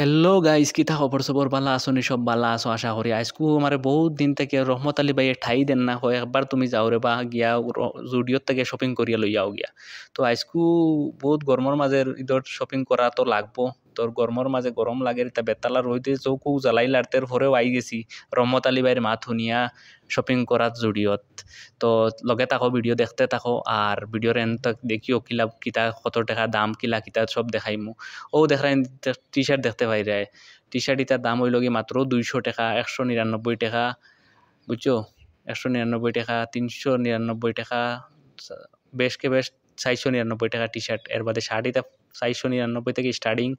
Hello guys, কিতা খবর সবর বালা আছো নি? সব বালা আছো আশা করি। আজকু আমারে বহুত দিন থেকে রহমত আলী ভাইয়ে ঠাই দেন না, হয় একবার তুমি যাও রে বা গিয়া জুডিওর থেকে শপিং করিয়া লইয়াও গিয়া। তো আজকু বহুত গরমের মাঝে ঈদর শপিং করা তো লাগবো। তোর গরমের মাঝে গরম লাগে তা বেতালা রইতে চৌকু জ্বালাই লাড়তের পরেও আই গেছি রহমত আলী ভাইয়ের মাত শুনিয়া শপিং করাত জুডিওত। তো লগে থাকো, ভিডিও দেখতে থাকো, আর ভিডিওর এন তক দেখিও কিলা কিতা কত টাকা দাম কিলা কিতা সব দেখাইমু। ও দেখাই টি শার্ট দেখতে পাই যায়। টি শার্ট ইটার দাম হইল কি মাত্র 200 টাকা, 199 টাকা, বুঝছো? 199 টাকা, 399 টাকা, বেশ কে বেশ 499 টাকা টি শার্ট। এর বাদে শার্ট ইটা 499 থেকে স্টার্টিং,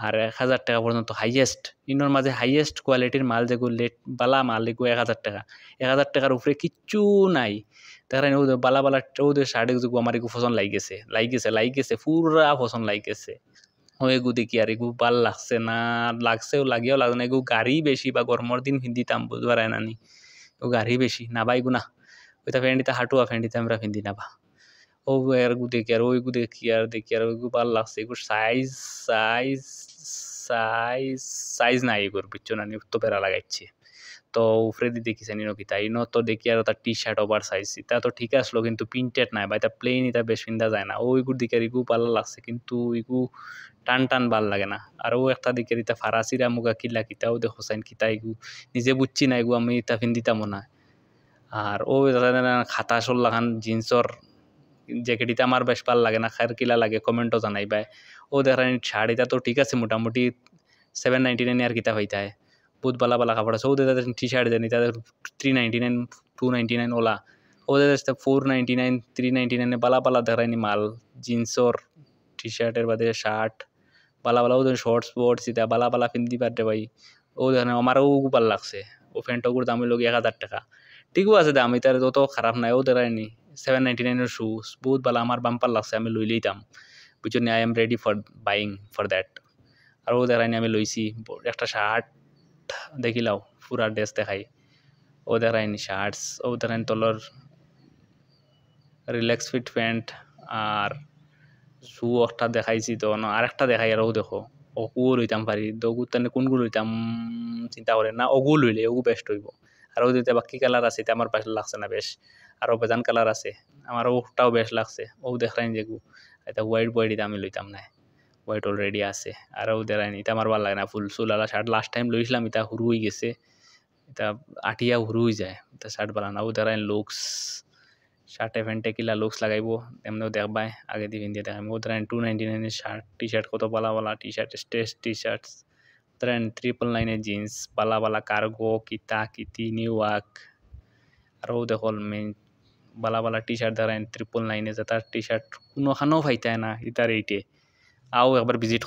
আর 1000 টাকা পর্যন্ত হাইয়েস্ট। ইনোর মাঝে হাইয়েস্ট কোয়ালিটির মাল যেগুলো লেট বালা মাল এগুলো 1000 টাকা। 1000 টাকার উপরে কিচ্ছু নাই। তারা বালা বালা ওদের শার্ট এগুলো আমার এগুলো পছন্দ লাগেছে পুরা পছন্দ লাগেছে। ও এগু দেখি আর এগু ভাল লাগছে না, লাগছেও লাগিয়েও লাগে না। এগু গাড়ি বেশি বা গরমের দিন পিন্ধিতাম বুঝবার নানি, ও গাড়ি বেশি না বা এগু না ওইটা ফ্যান্ডিতে হাঁটুয়া ফ্যান্ডিতে আমরা পিন্ধি না বা ও এরগু দেখি আর ওইগু দেখি আর ওইগু ভাল লাগছে। এগু সাইজ সাইজ সাইজ সাইজ নাই এগুর বুঝছো না, তো পেরা লাগাইছে। তো উপরে দিয়ে দেখিছে নিনো কিতা ইনো তো দেখি আর তার টি শার্ট ওভার সাইজ এটা তো ঠিক আসলো, কিন্তু প্রিন্টেড নাই বা এটা প্লেন, এটা বেশ পিন্ধা যায় না। ওইগুর দিকে ইগু ভালো লাগছে, কিন্তু ইগু টান টান ভাল লাগে না। আর ও একটা দিকে ইতা ফারাসিরা মুগা কিলা কিতাও দেখো সাইন কিতা ইগু নিজে বুঝছি না, এগু আমি ইতা পিন্দিতাম না। আর ও খাতা সোল লাগান জিন্সর জ্যাকেট ইতা আমার বেশ ভাল লাগে না, খায়ের কিলা লাগে কমেন্টও জানাইবাই। ও দেখান শার্ট ইতা তো ঠিক আছে, মোটামুটি 799 আর কিতা হইতায়, বহুত বালা বালা কাপড় আছে। ওদের টি শার্ট জানি তাদের 399 299 ওলা, ওদের 499 399 বালা বালা দেখায়নি মাল। জিন্সর টি শার্টের বাদে শার্ট বালা বালা, ওদের শর্টস স্পোর্টস ইতা বালা বালা পিন্দি পারতে ভাই। ও দেখেন আমারও ভাল লাগছে। ও ফ্যান্টগুর দাম হইল 1000 টাকা, ঠিকও আছে দাম এটার তত খারাপ নাই। ও দেখায়নি 799 শুজ বহুত বালা, আমার বাম্পার লাগছে, আমি লই লইতাম বুঝছো। I am ready for buying for that. আর ও দেখায়নি আমি লইছি একটা শার্ট দেখিলাও পুরা ড্রেস দেখাই। ও দেখায়নি শার্টস, ও দেখায়নি তলর রিল্যাক্স ফিট প্যান্ট, আর শু একটা দেখাইছি তো আরেকটা দেখাই। আর ও দেখো ওগু লইতাম পারি, দগু তেনে কোনগুলো লইতাম চিন্তা করে না, ওগু লইলে ওগু বেস্ট হইব। আর ও দিতে বাকি কালার আছে আমার পাশে লাগছে না বেশ, আরও বেজান কালার আছে আমার, ওটাও বেশ লাগছে। ও দেখাইন যেগু এটা হোয়াইট বয়েড এটা আমি লইতাম না, হোয়াইট অলরেডি আছে। আর ও দেখায়নি এটা আমার ভালো লাগে না, ফুল সুলালা শার্ট লাস্ট টাইম লইছিলাম, এটা হুরু হয়ে গেছে, এটা আটিয়া হুরু হয়ে যায়, এটা শার্ট ভালো না। ও দেখাইন লুকস শার্টে প্যান্টে কিলা লুকস লাগাইবো এমনিও দেখবাই, আগে দিয়ে পিন্ধিয়ে দেখাবো। ওদের 299 শার্ট টি শার্ট কত বালা বালা টি শার্ট, স্ট্রেচ টি শার্টস। ওদের 999 জিন্স বালা বালা, কার্গো কিতা কিতি নিউ ওয়ার্ক। আরও দেখো মেন বালা বালা টি শার্ট ধরেন 999 যে তার টি শার্ট কোনোখানেও পাইতায় না ইতার এইটে। আও একবার ভিজিট